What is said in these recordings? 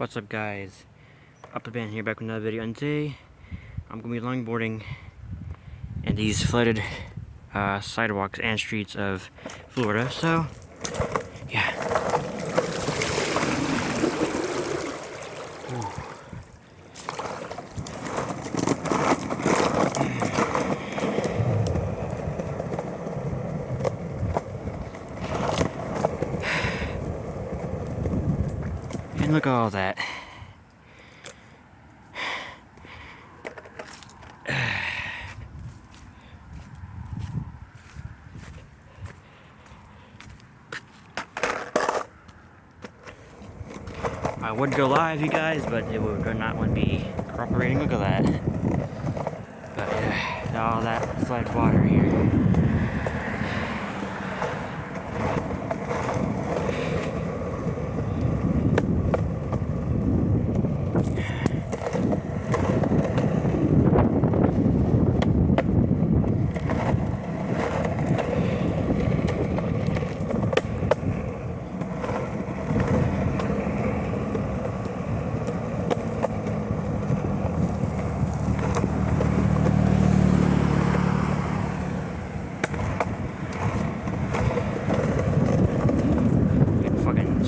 What's up, guys? Uptheban here, back with another video, and today I'm going to be longboarding in these flooded sidewalks and streets of Florida. So, yeah. Ooh. And look at all that. I would go live, you guys, but it would not want to be cooperating. Look at that. But yeah, all that flood water here.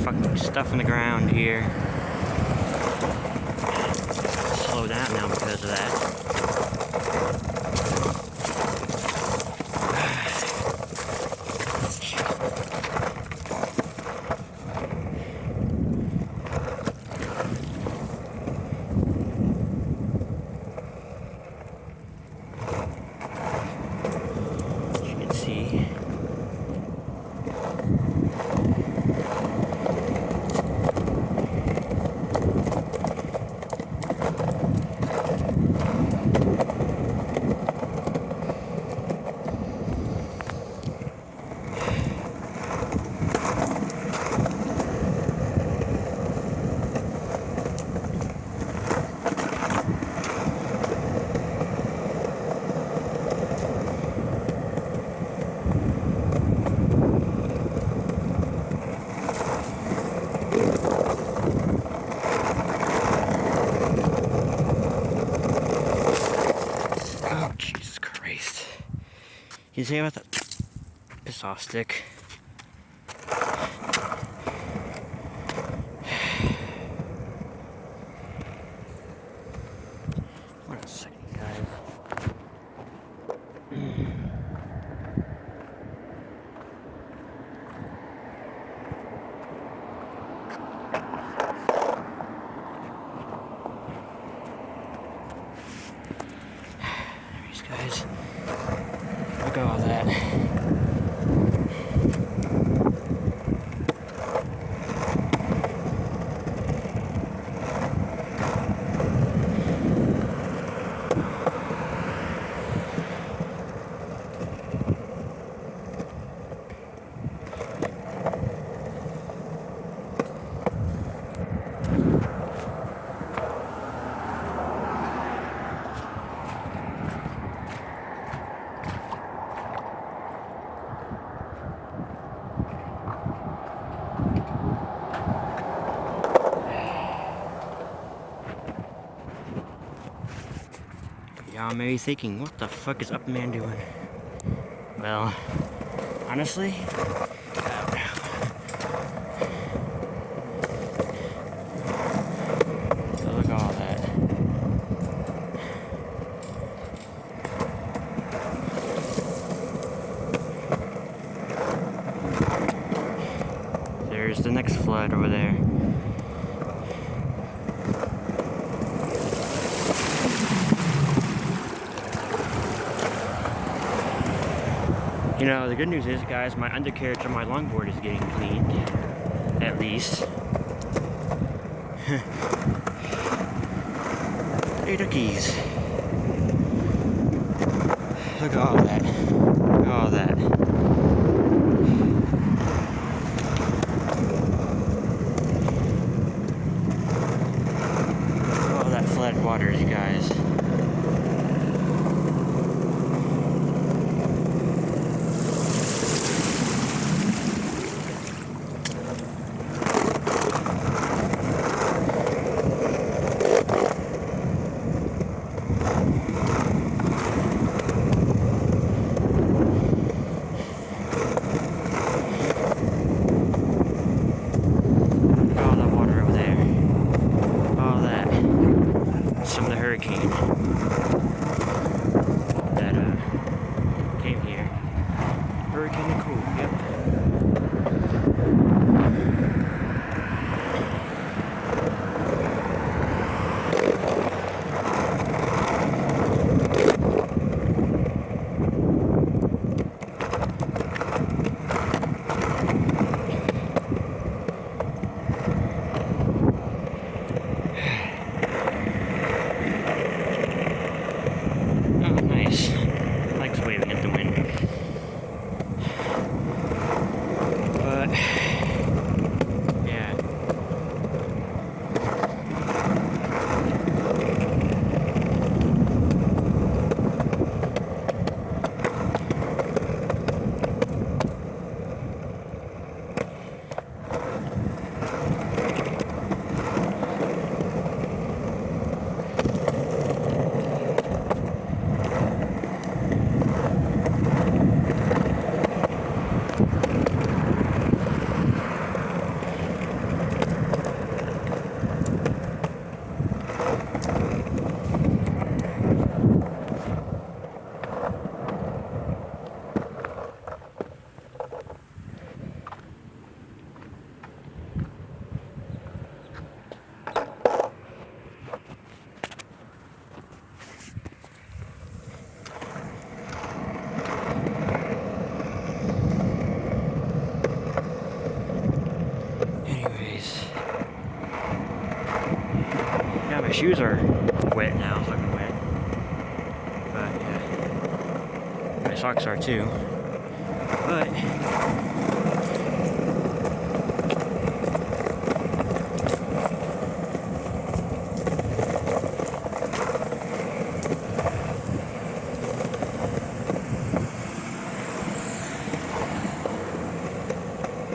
Fucking stuff in the ground here. Slow down now because of that. As you can see. Oh, Jesus Christ. You see about that piss off stick? Wait a second, guys. Guys, look at all that. Y'all may be thinking, what the fuck is Uptheban doing? Well, honestly, I don't know. So look at all that. There's the next flood over there. You know, the good news is, guys, my undercarriage on my longboard is getting cleaned. At least. Hey, duckies. Look at all that. Look at all that. Look at all that flood water, you guys. shoes are wet now, fucking wet. But yeah, my socks are too. But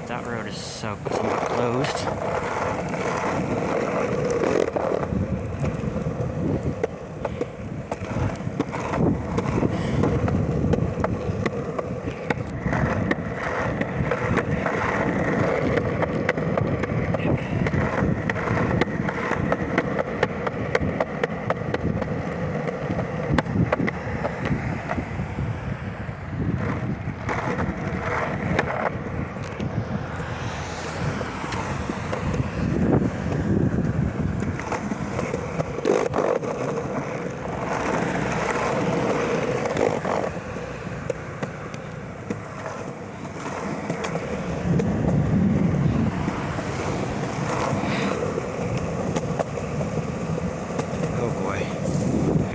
that road is so somewhat closed.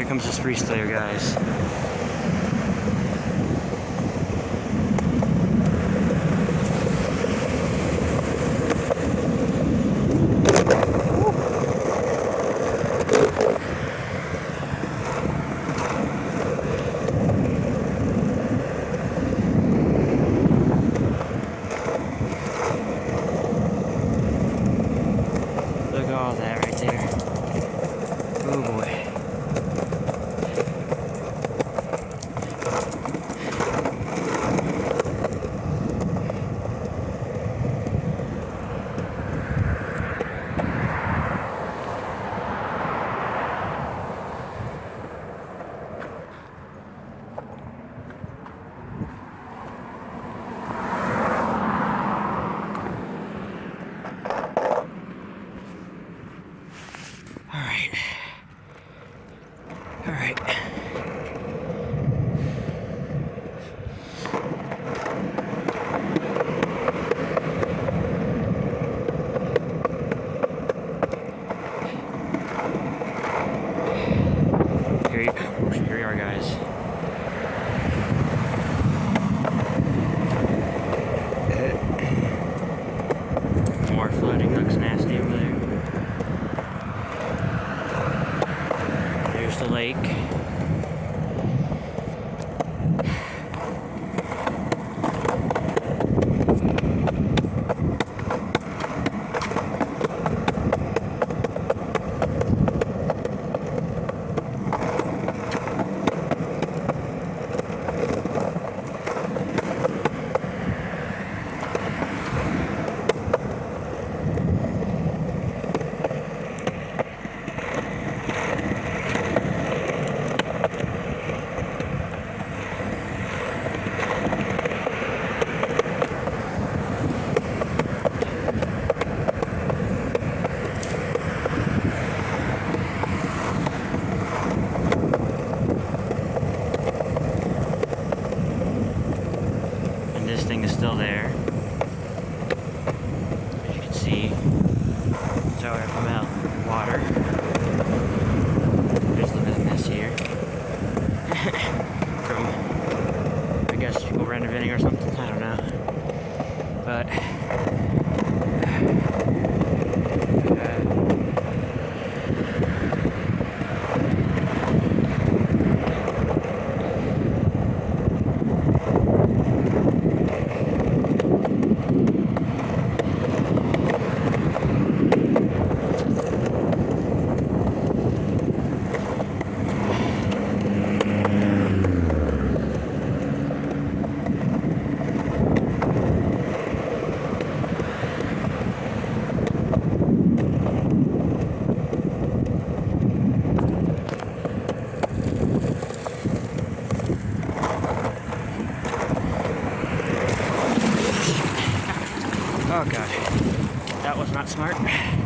Comes this freestyler, guys. Look at all that right there. Oh boy. All right. Here we are, guys. More flooding. Looks nasty over there. There's the lake. This thing is still there. As you can see, it's how I come out water. There's a little bit of mess here. From, I guess, people renovating or something. I don't know. But oh god, that was not smart. I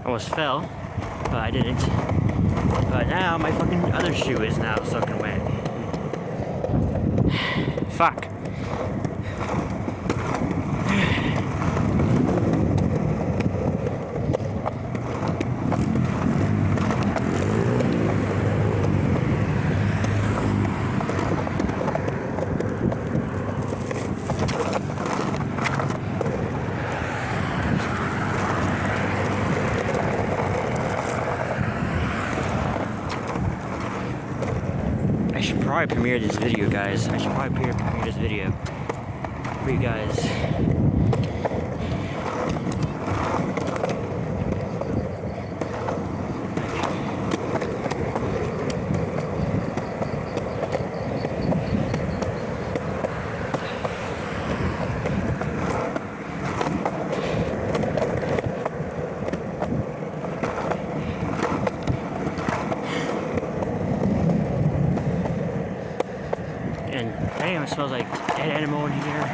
almost fell, but I didn't. But now my fucking other shoe is now soaking wet. Fuck. probably premiere this video, guys. I should probably premiere this video for you guys. And damn, it smells like dead animal in here.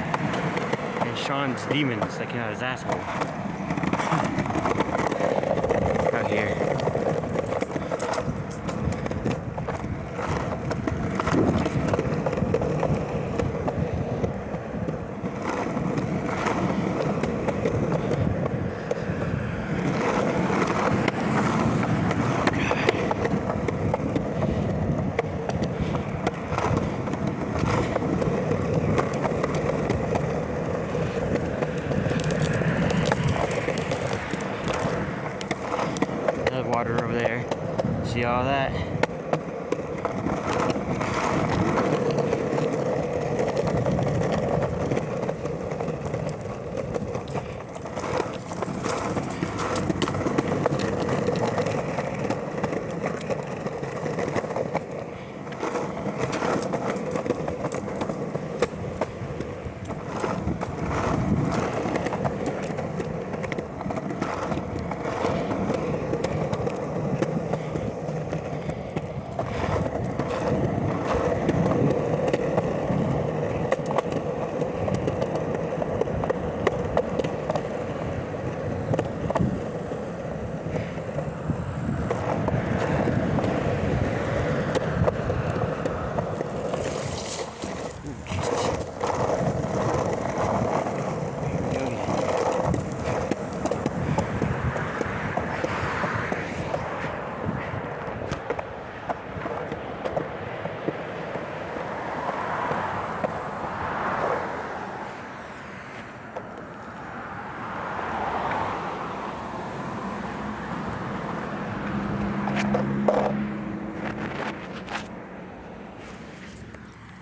And Sean's demons like out of his asshole. Out here. Water over there. See all that?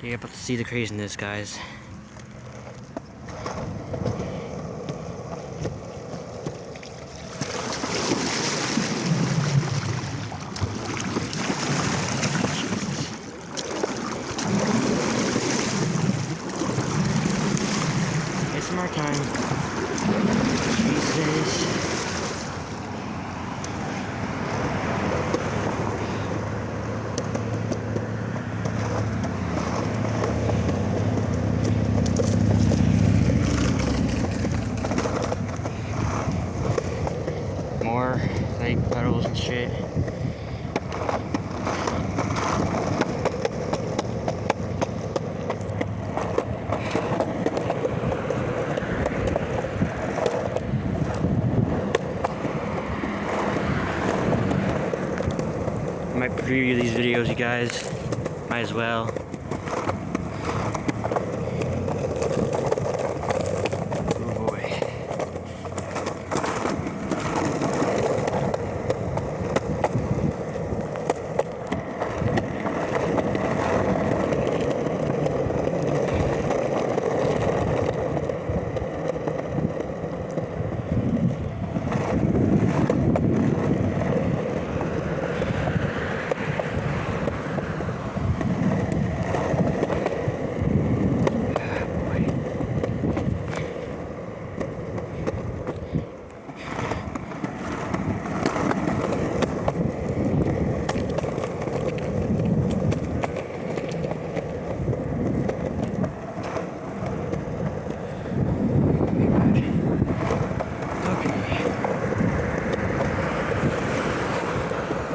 You're about to see the craziness, guys. It's more time. Jesus. More like puddles and shit. I might preview these videos, you guys. Might as well.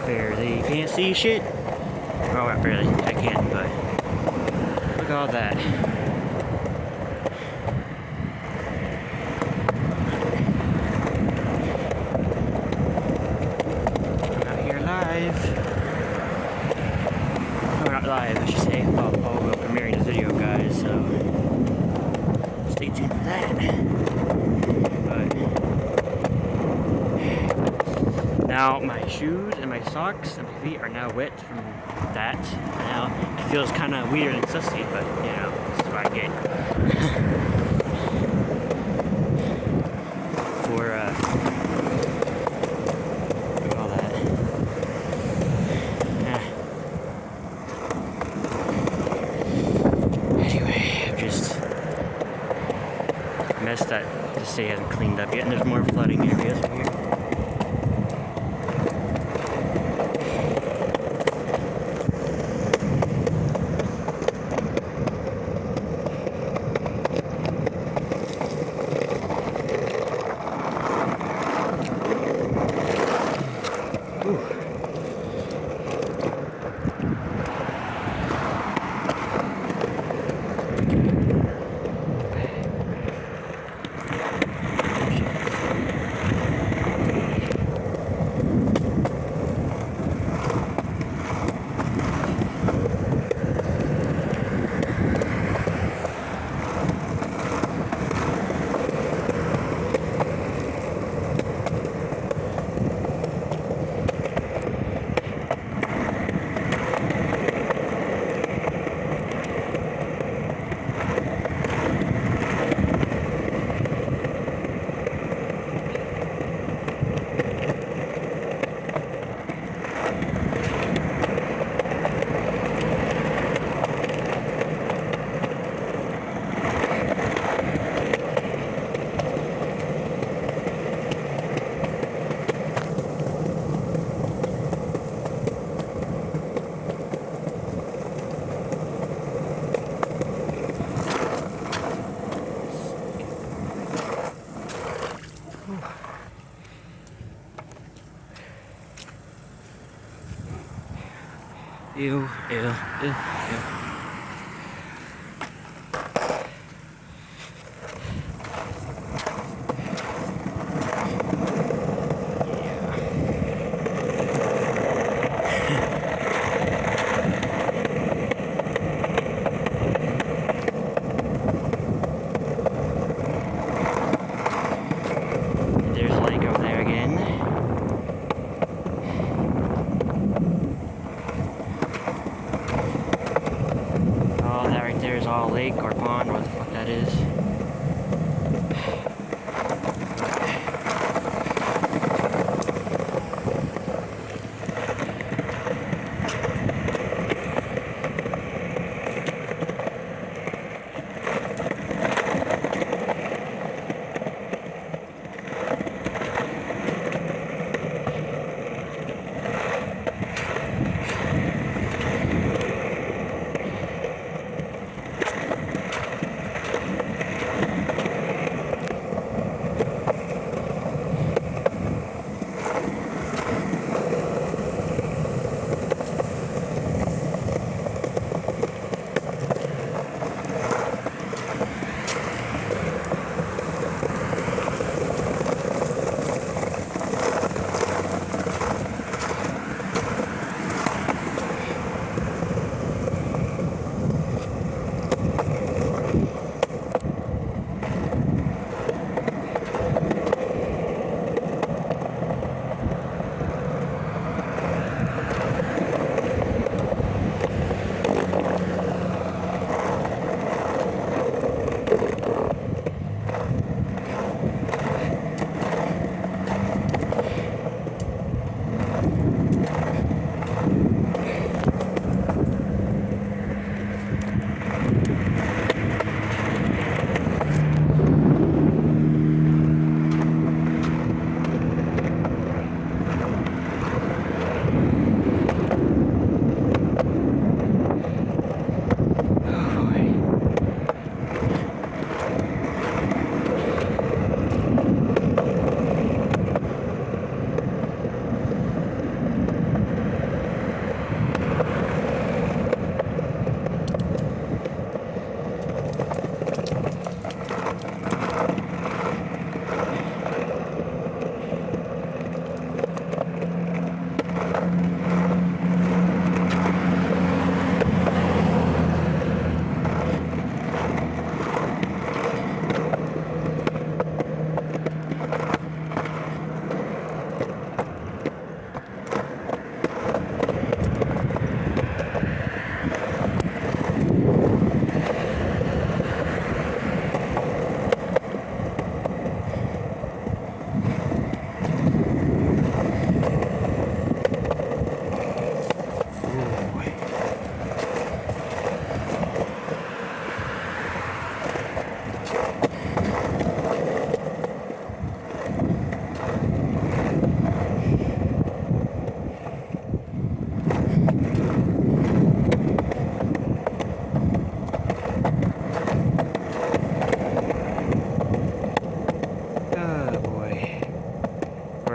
Barely can't see shit. Oh, not barely. I can't, but look at all that. I'm out here live. No, not live, I should say. I'll go premiering this video, guys, so stay tuned for that. But now now my shoes and my socks and my feet are now wet from that. Now it feels kind of weird and sussy, but you know, this is what I get. For all that. Anyway, I've just messed that the city hasn't cleaned up yet, and there's more flooding areas over here. Ew, ew, ew, ew. There's a lake over there again.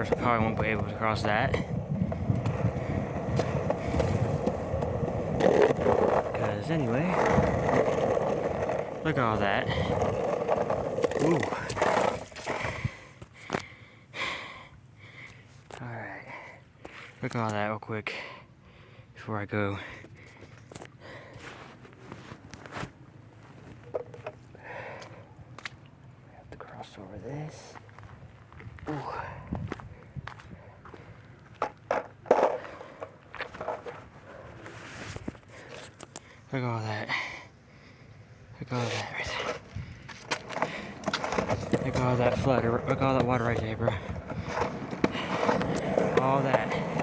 cars probably won't be able to cross that. Because anyway, look at all that. Ooh. Alright. Look at all that real quick before I go. We have to cross over this. Ooh. Look at all that. Look at all that right there. Look at all that flood. Look at all that water right there, bro. All that.